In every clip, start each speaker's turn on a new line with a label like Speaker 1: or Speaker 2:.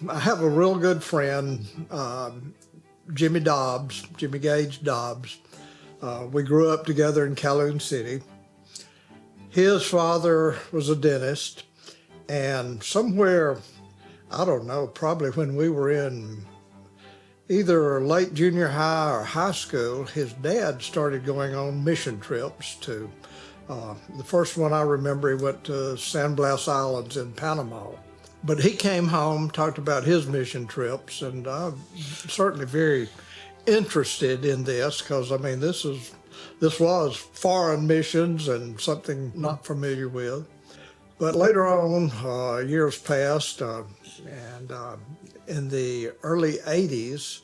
Speaker 1: I have a real good friend, Jimmy Gage Dobbs. We grew up together in Calhoun City. His father was a dentist, and somewhere, I don't know, probably when we were in either late junior high or high school, his dad started going on mission trips to, the first one I remember, he went to San Blas Islands in Panama. But he came home, talked about his mission trips, and I'm certainly very interested in this because, I mean, this was foreign missions and something not familiar with. But later on, years passed, and in the early 80s,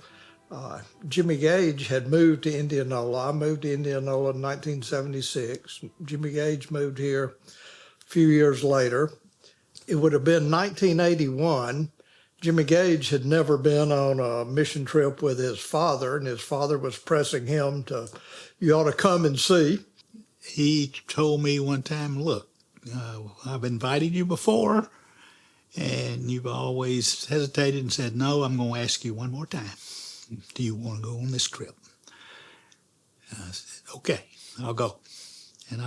Speaker 1: Jimmy Gage had moved to Indianola. I moved to Indianola in 1976. Jimmy Gage moved here a few years later. It would have been 1981. Jimmy Gage had never been on a mission trip with his father, and his father was pressing him to, you ought to come and see.
Speaker 2: He told me one time, look, I've invited you before, and you've always hesitated and said, no, I'm going to ask you one more time. Do you want to go on this trip? I said, okay, I'll go. And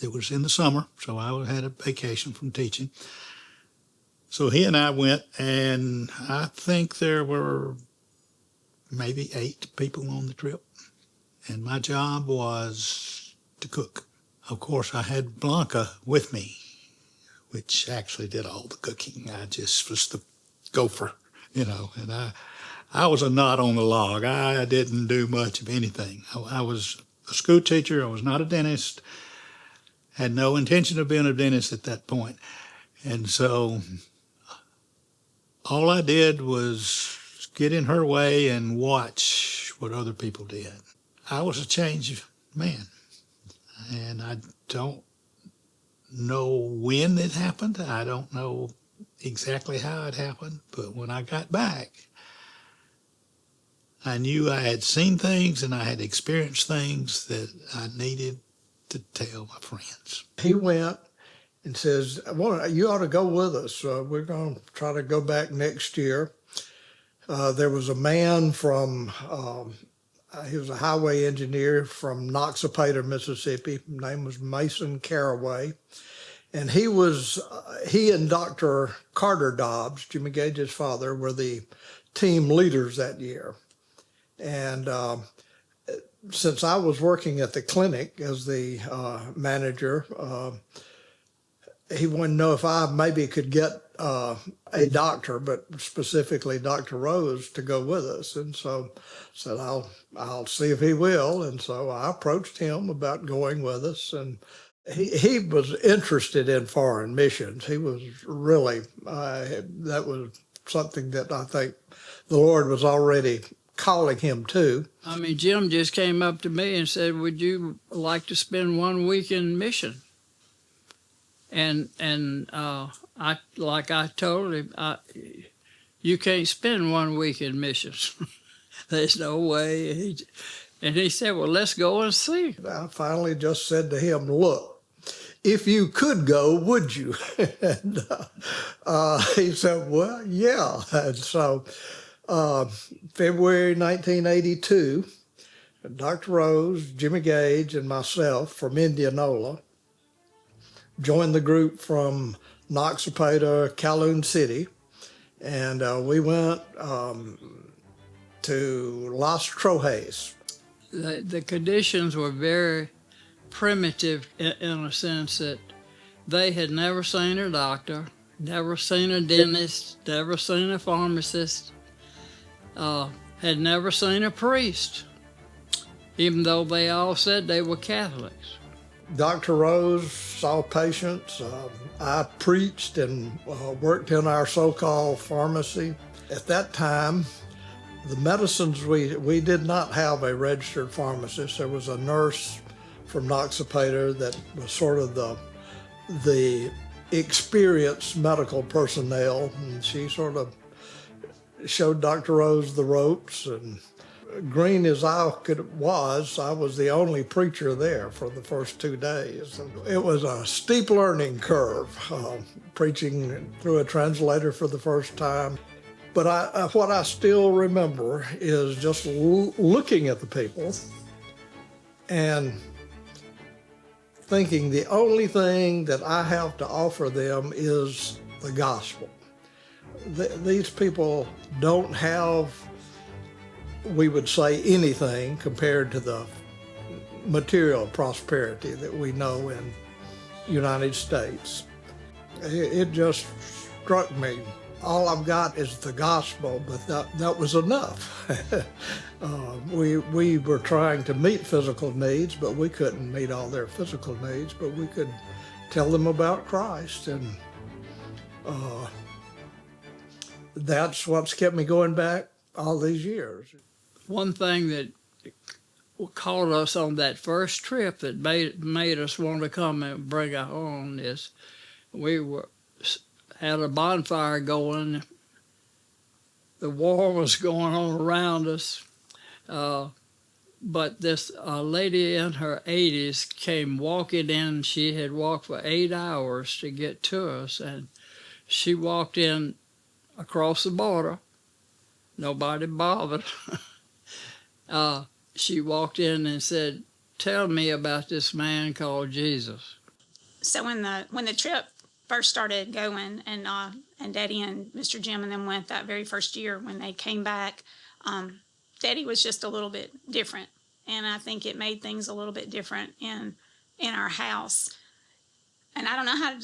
Speaker 2: it was in the summer, so I had a vacation from teaching. So he and I went, and I think there were maybe 8 people on the trip. And my job was to cook. Of course, I had Blanca with me, which actually did all the cooking. I just was the gopher, and I was a knot on the log. I didn't do much of anything. I was a school teacher. I was not a dentist. Had no intention of being a dentist at that point. And so all I did was get in her way and watch what other people did. I was a changed man. And I don't know when it happened. I don't know exactly how it happened. But when I got back, I knew I had seen things and I had experienced things that I needed to tell my friends.
Speaker 1: He went and says, well, you ought to go with us. We're going to try to go back next year. There was a man from, he was a highway engineer from Noxapater, Mississippi. His name was Mason Caraway. And he and Dr. Carter Dobbs, Jimmy Gage's father, were the team leaders that year. And since I was working at the clinic as the manager, he wanted to know if I maybe could get a doctor, but specifically Dr. Rose, to go with us. And so I said, I'll see if he will. And so I approached him about going with us. And he was interested in foreign missions. He was really, that was something that I think the Lord was already calling him to.
Speaker 3: I mean, Jim just came up to me and said, would you like to spend 1 week in mission? And I told him, you can't spend 1 week in missions. There's no way. And he said, well, let's go and see.
Speaker 1: I finally just said to him, look, if you could go, would you? And he said, well, yeah. And so February 1982, Dr. Rose, Jimmy Gage, and myself from Indianola joined the group from Noxapater, Calhoun City, and we went to Las Trojes.
Speaker 3: The conditions were very primitive in a sense that they had never seen a doctor, never seen a dentist, never seen a pharmacist, had never seen a priest, even though they all said they were Catholics.
Speaker 1: Dr. Rose saw patients. I preached and worked in our so-called pharmacy. At that time, the medicines, we did not have a registered pharmacist. There was a nurse from Noxapater that was sort of the experienced medical personnel, and she sort of showed Dr. Rose the ropes. And green as I was the only preacher there for the first 2 days. And it was a steep learning curve, preaching through a translator for the first time. But what I still remember is just looking at the people and thinking the only thing that I have to offer them is the gospel. These people don't have, we would say, anything compared to the material prosperity that we know in the United States. It just struck me. All I've got is the gospel, but that was enough. We were trying to meet physical needs, but we couldn't meet all their physical needs, but we could tell them about Christ, and that's what's kept me going back all these years.
Speaker 3: One thing that caught us on that first trip that made us want to come and bring it home is we had a bonfire going. The war was going on around us, but this lady in her 80s came walking in. She had walked for 8 hours to get to us, and she walked in across the border. Nobody bothered. She walked in and said, "Tell me about this man called Jesus."
Speaker 4: So when the trip first started going, and Daddy and Mr. Jim and them went that very first year, when they came back, Daddy was just a little bit different, and I think it made things a little bit different in our house. And I don't know how to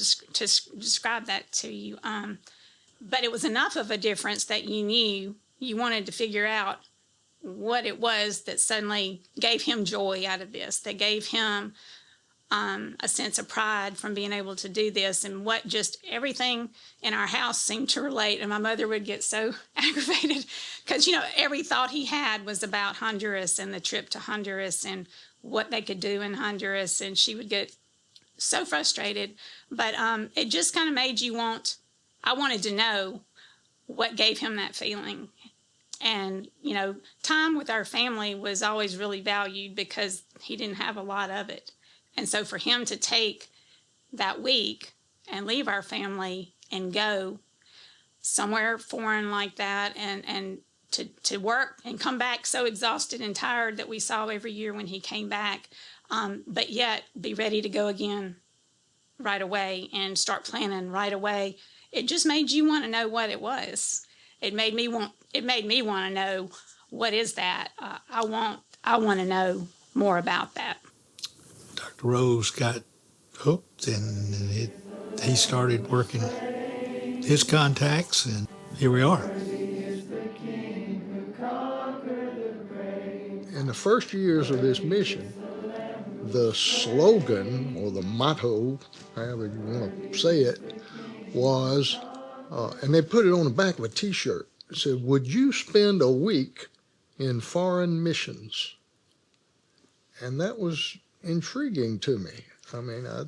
Speaker 4: describe that to you, but it was enough of a difference that you knew you wanted to figure out what it was that suddenly gave him joy out of this, that gave him a sense of pride from being able to do this, and what just everything in our house seemed to relate. And my mother would get so aggravated because, every thought he had was about Honduras and the trip to Honduras and what they could do in Honduras, and she would get so frustrated. But it just kind of made you I wanted to know what gave him that feeling. And, time with our family was always really valued because he didn't have a lot of it. And so for him to take that week and leave our family and go somewhere foreign like that, and to work and come back so exhausted and tired that we saw every year when he came back, but yet be ready to go again right away and start planning right away, it just made you want to know what it was. It made me want to know, what is that? I want to know more about that.
Speaker 2: Dr. Rose got hooked, and he started working his contacts, and here we are.
Speaker 5: In the first years of this mission, the slogan, or the motto, however you want to say it, was, and they put it on the back of a T-shirt. It said, "Would you spend a week in foreign missions?" And that was intriguing to me. I mean, I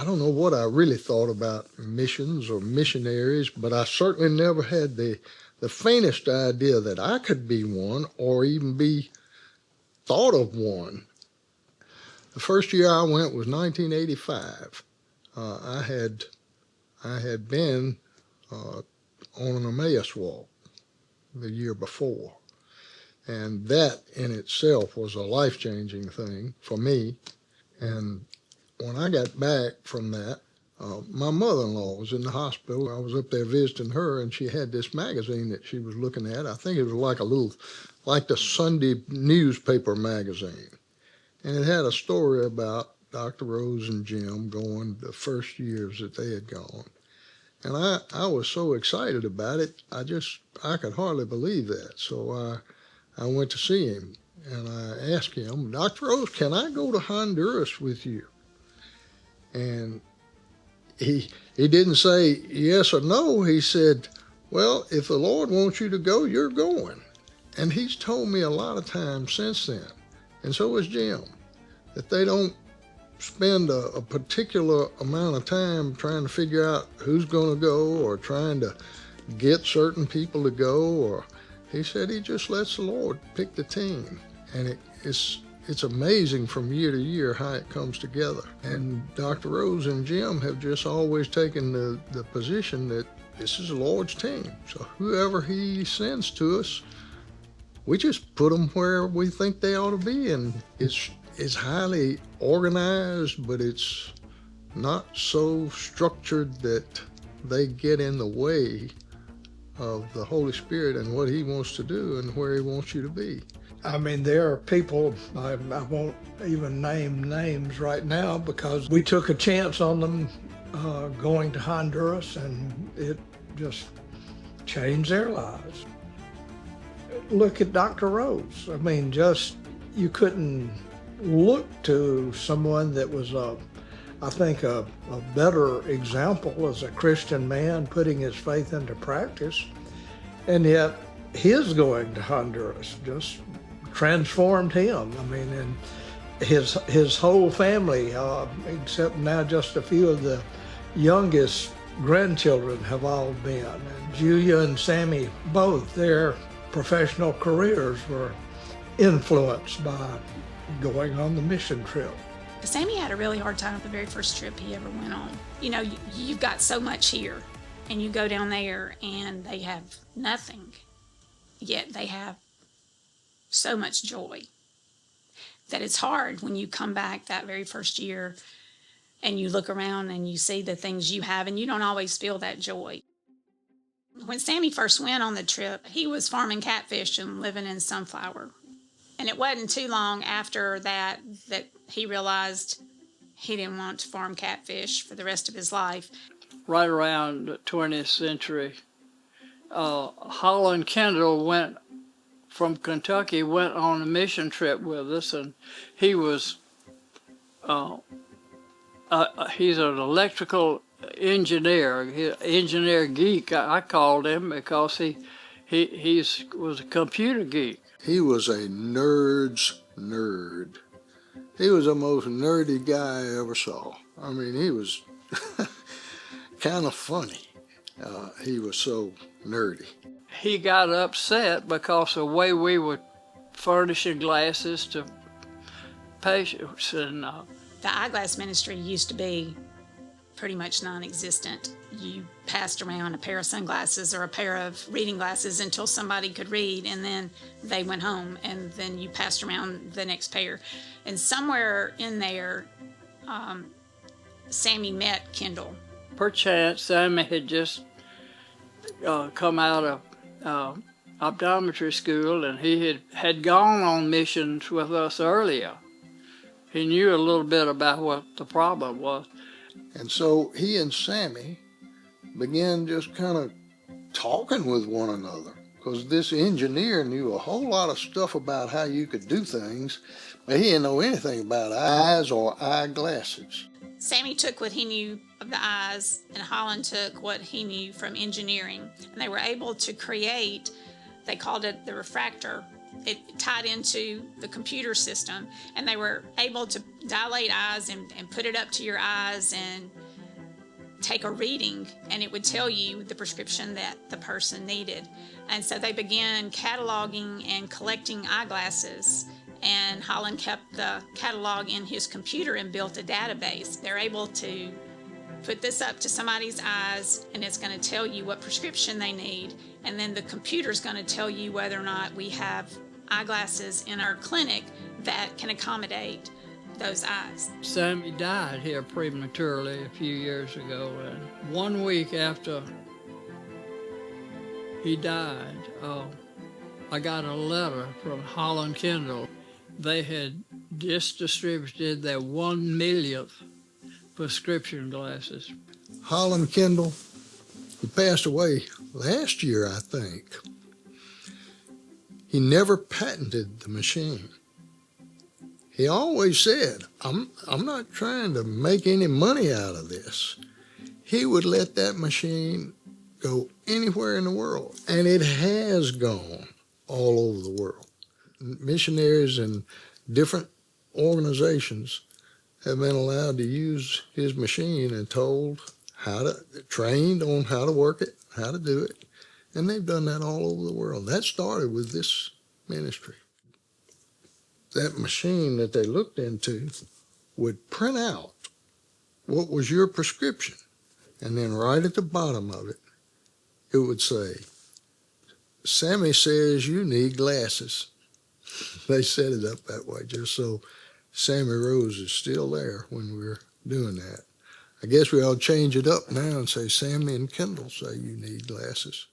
Speaker 5: don't know what I really thought about missions or missionaries, but I certainly never had the faintest idea that I could be one or even be thought of one. The first year I went was 1985. I had been on an Emmaus walk the year before, and that in itself was a life-changing thing for me. And when I got back from that, my mother-in-law was in the hospital. I was up there visiting her, and she had this magazine that she was looking at. I think it was like the Sunday newspaper magazine. And it had a story about Dr. Rose and Jim going the first years that they had gone. And I was so excited about it, I could hardly believe that. So I went to see him, and I asked him, "Dr. Rose, can I go to Honduras with you?" And he didn't say yes or no. He said, "Well, if the Lord wants you to go, you're going." And he's told me a lot of times since then, and so has Jim, that they don't spend a particular amount of time trying to figure out who's going to go or trying to get certain people to go or He said he just lets the Lord pick the team. And it's amazing from year to year how it comes together. And Dr. Rose and Jim have just always taken the position that this is the Lord's team. So whoever he sends to us, we just put them where we think they ought to be. And it's highly organized, but it's not so structured that they get in the way of the Holy Spirit and what he wants to do and where he wants you to be.
Speaker 1: I mean, there are people, I won't even name names right now because we took a chance on them going to Honduras, and it just changed their lives. Look at Dr. Rose. I mean, just you couldn't look to someone that was I think a better example as a Christian man putting his faith into practice, and yet his going to Honduras just transformed him. I mean, and his whole family, except now just a few of the youngest grandchildren have all been. And Julia and Sammy, both their professional careers were influenced by going on the mission trip.
Speaker 4: Sammy had a really hard time the very first trip he ever went on. You know, you've got so much here, and you go down there and they have nothing, yet they have so much joy that it's hard when you come back that very first year and you look around and you see the things you have and you don't always feel that joy. When Sammy first went on the trip, he was farming catfish and living in Sunflower. And it wasn't too long after that he realized he didn't want to farm catfish for the rest of his life.
Speaker 3: Right around the 20th century, Holland Kendall went from Kentucky, went on a mission trip with us, and he was he's an electrical engineer, engineer geek. I called him because he was a computer geek.
Speaker 5: He was a nerd's nerd. He was the most nerdy guy I ever saw. I mean, he was kind of funny. He was so nerdy.
Speaker 3: He got upset because the way we were furnishing glasses to patients. And
Speaker 4: the eyeglass ministry used to be pretty much non-existent. You passed around a pair of sunglasses or a pair of reading glasses until somebody could read, and then they went home, and then you passed around the next pair. And somewhere in there, Sammy met Kendall.
Speaker 3: Perchance, Sammy had just come out of optometry school, and he had gone on missions with us earlier. He knew a little bit about what the problem was.
Speaker 5: And so he and Sammy began just kind of talking with one another, because this engineer knew a whole lot of stuff about how you could do things, but he didn't know anything about eyes or eyeglasses.
Speaker 4: Sammy took what he knew of the eyes, and Holland took what he knew from engineering, and they were able to create, they called it the refractor. It tied into the computer system, and they were able to dilate eyes and put it up to your eyes and take a reading, and it would tell you the prescription that the person needed. And so they began cataloging and collecting eyeglasses, and Holland kept the catalog in his computer and built a database. They're able to put this up to somebody's eyes, and it's going to tell you what prescription they need, and then the computer's going to tell you whether or not we have eyeglasses in our clinic that can accommodate those eyes.
Speaker 3: Sammy died here prematurely a few years ago, and 1 week after he died, I got a letter from Holland Kendall. They had just distributed their 1 millionth prescription glasses.
Speaker 5: Holland Kendall, he passed away last year, I think. He never patented the machine. He always said, I'm not trying to make any money out of this. He would let that machine go anywhere in the world, and it has gone all over the world. Missionaries and different organizations have been allowed to use his machine and trained on how to work it, how to do it, And they've done that all over the world. That started with this ministry. That machine that they looked into would print out what was your prescription. And then right at the bottom of it, it would say, Sammy says you need glasses. They set it up that way just so Sammy Rose is still there when we're doing that. I guess we ought to change it up now and say Sammy and Kendall say you need glasses.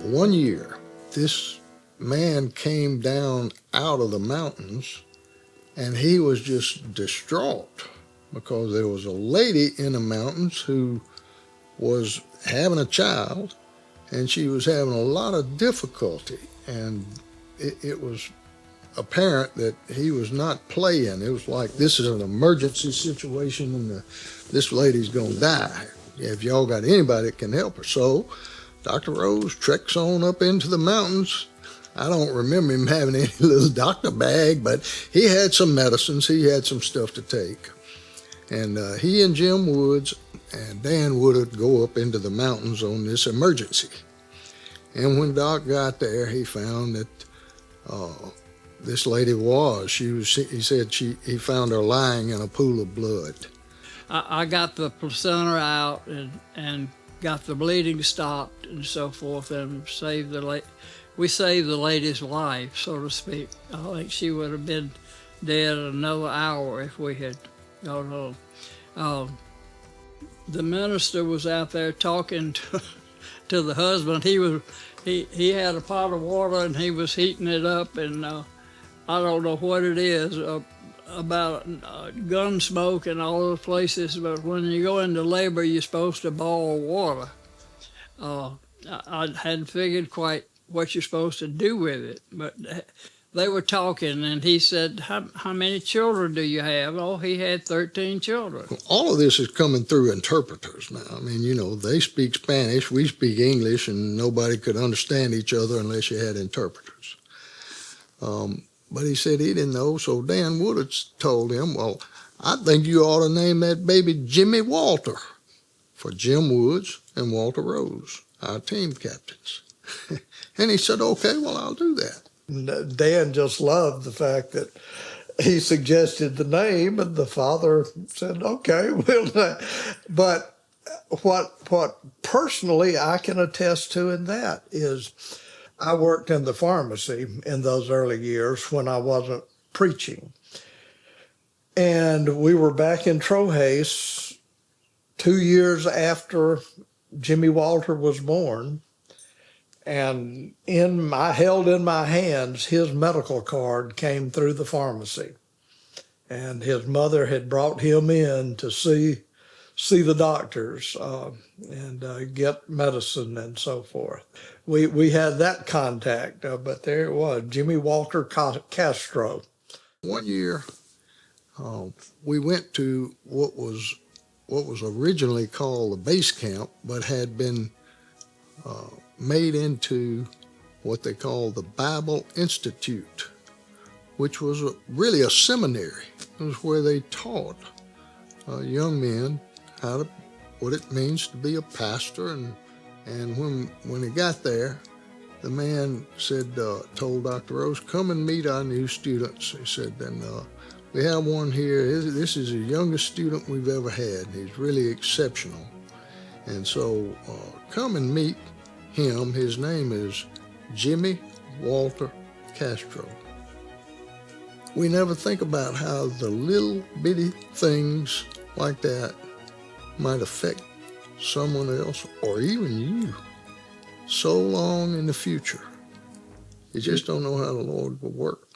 Speaker 5: One year, this man came down out of the mountains, and he was just distraught because there was a lady in the mountains who was having a child, and she was having a lot of difficulty, and it was apparent that he was not playing. It was like, this is an emergency situation, and this lady's going to die. If y'all got anybody that can help her. So Dr. Rose treks on up into the mountains. I don't remember him having any little doctor bag, but he had some medicines. He had some stuff to take. And he and Jim Woods and Dan Woodard go up into the mountains on this emergency. And when Doc got there, he found that this lady he said he found her lying in a pool of blood.
Speaker 3: I got the placenta out and got the bleeding stopped and so forth, and we saved the lady's life, so to speak. I think she would have been dead another hour if we had gone home. The minister was out there talking to the husband. He had a pot of water and he was heating it up, and I don't know what it is about gun smoke and all those places, but when you go into labor, you're supposed to boil water. I hadn't figured quite what you're supposed to do with it, but they were talking, and he said, how many children do you have? Oh, he had 13 children.
Speaker 5: All of this is coming through interpreters now. I mean, they speak Spanish, we speak English, and nobody could understand each other unless you had interpreters. But he said he didn't know, so Dan Woodard told him, well, I think you ought to name that baby Jimmy Walter, for Jim Woods and Walter Rose, our team captains. And he said, okay, well, I'll do that.
Speaker 1: Dan just loved the fact that he suggested the name, and the father said, okay, we'll. But what personally I can attest to in that is I worked in the pharmacy in those early years when I wasn't preaching. And we were back in Trojes 2 years after Jimmy Walter was born. And I held in my hands his medical card came through the pharmacy. And his mother had brought him in to see the doctors and get medicine and so forth. We had that contact, but there it was, Jimmy Walter Castro.
Speaker 5: One year, we went to what was originally called the base camp, but had been made into what they call the Bible Institute, which was really a seminary. It was where they taught young men what it means to be a pastor. And when he got there, the man told Dr. Rose, come and meet our new students. He said, and we have one here. This is the youngest student we've ever had. He's really exceptional. And so come and meet him. His name is Jimmy Walter Castro. We never think about how the little bitty things like that might affect someone else or even you so long in the future. You just don't know how the Lord will work.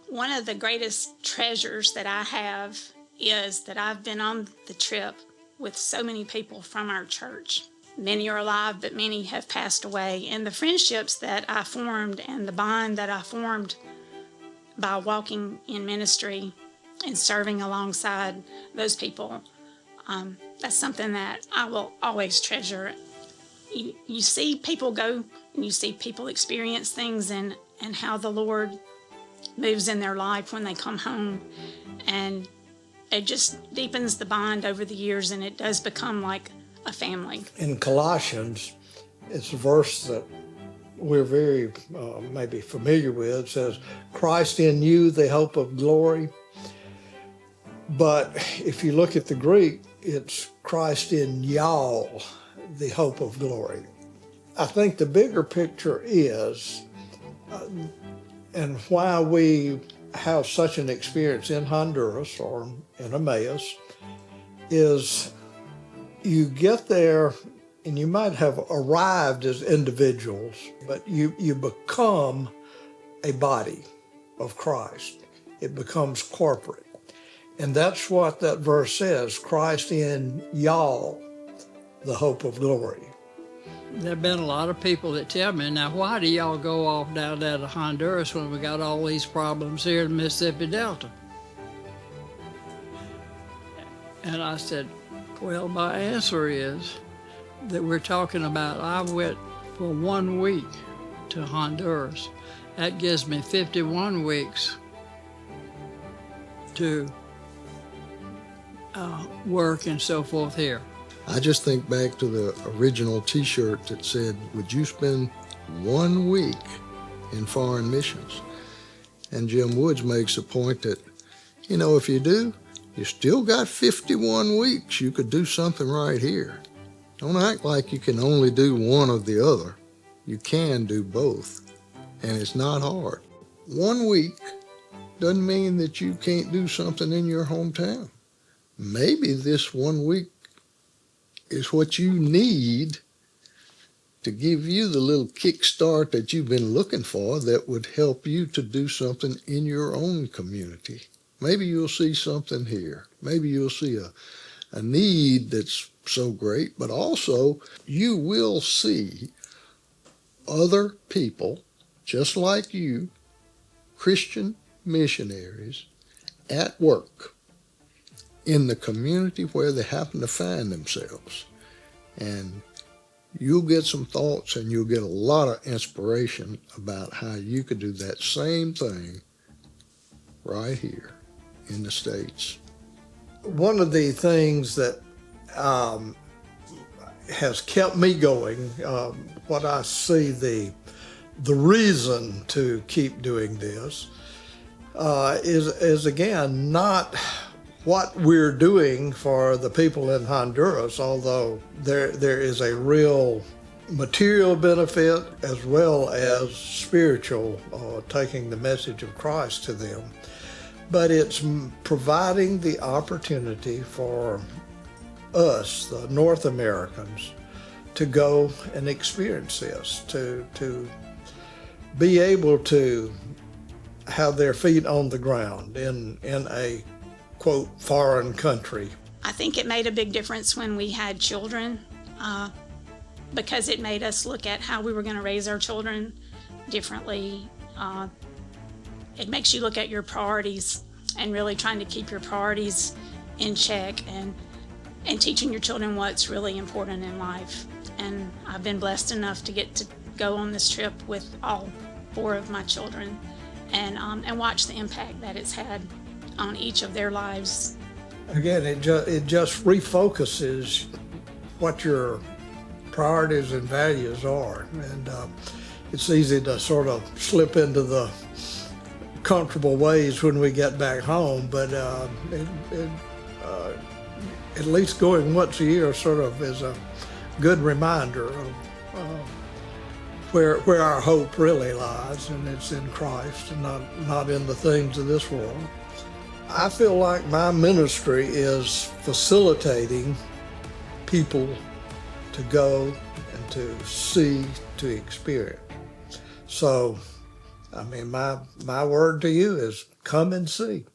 Speaker 4: One of the greatest treasures that I have is that I've been on the trip with so many people from our church. Many are alive, but many have passed away. And the friendships that I formed and the bond that I formed by walking in ministry and serving alongside those people, that's something that I will always treasure. You see people go and you see people experience things and how the Lord moves in their life when they come home. And it just deepens the bond over the years, and it does become like a family.
Speaker 1: In Colossians, it's a verse that we're very maybe familiar with. It says, Christ in you, the hope of glory. But if you look at the Greek, it's Christ in y'all, the hope of glory. I think the bigger picture is, and why we have such an experience in Honduras or in Emmaus, is you get there and you might have arrived as individuals, but you become a body of Christ. It becomes corporate. And that's what that verse says, Christ in y'all, the hope of glory.
Speaker 3: There have been a lot of people that tell me, now why do y'all go off down there to Honduras when we got all these problems here in the Mississippi Delta? And I said, well, my answer is that we're talking about, I went for 1 week to Honduras. That gives me 51 weeks to work and so forth here.
Speaker 5: I just think back to the original T-shirt that said, would you spend 1 week in foreign missions? And Jim Woods makes a point that, you know, if you do, you still got 51 weeks. You could do something right here. Don't act like you can only do one or the other. You can do both, and it's not hard. 1 week doesn't mean that you can't do something in your hometown. Maybe this 1 week is what you need to give you the little kickstart that you've been looking for that would help you to do something in your own community. Maybe you'll see something here. Maybe you'll see a need that's so great, but also you will see other people just like you, Christian missionaries, at work in the community where they happen to find themselves. And you'll get some thoughts and you'll get a lot of inspiration about how you could do that same thing right here in the States.
Speaker 1: One of the things that has kept me going, what I see the reason to keep doing this is again not what we're doing for the people in Honduras, although there is a real material benefit as well as spiritual, taking the message of Christ to them. But it's providing the opportunity for us, the North Americans, to go and experience this, to be able to have their feet on the ground in a, quote, foreign country.
Speaker 4: I think it made a big difference when we had children, because it made us look at how we were going to raise our children differently. It makes you look at your priorities and really trying to keep your priorities in check and teaching your children what's really important in life. And I've been blessed enough to get to go on this trip with all 4 of my children and watch the impact that it's had on each of their lives.
Speaker 1: Again, it just refocuses what your priorities and values are. And it's easy to sort of slip into the comfortable ways when we get back home, but at least going once a year sort of is a good reminder of where our hope really lies, and it's in Christ and not in the things of this world. I feel like my ministry is facilitating people to go and to see, to experience. So, I mean, my word to you is come and see.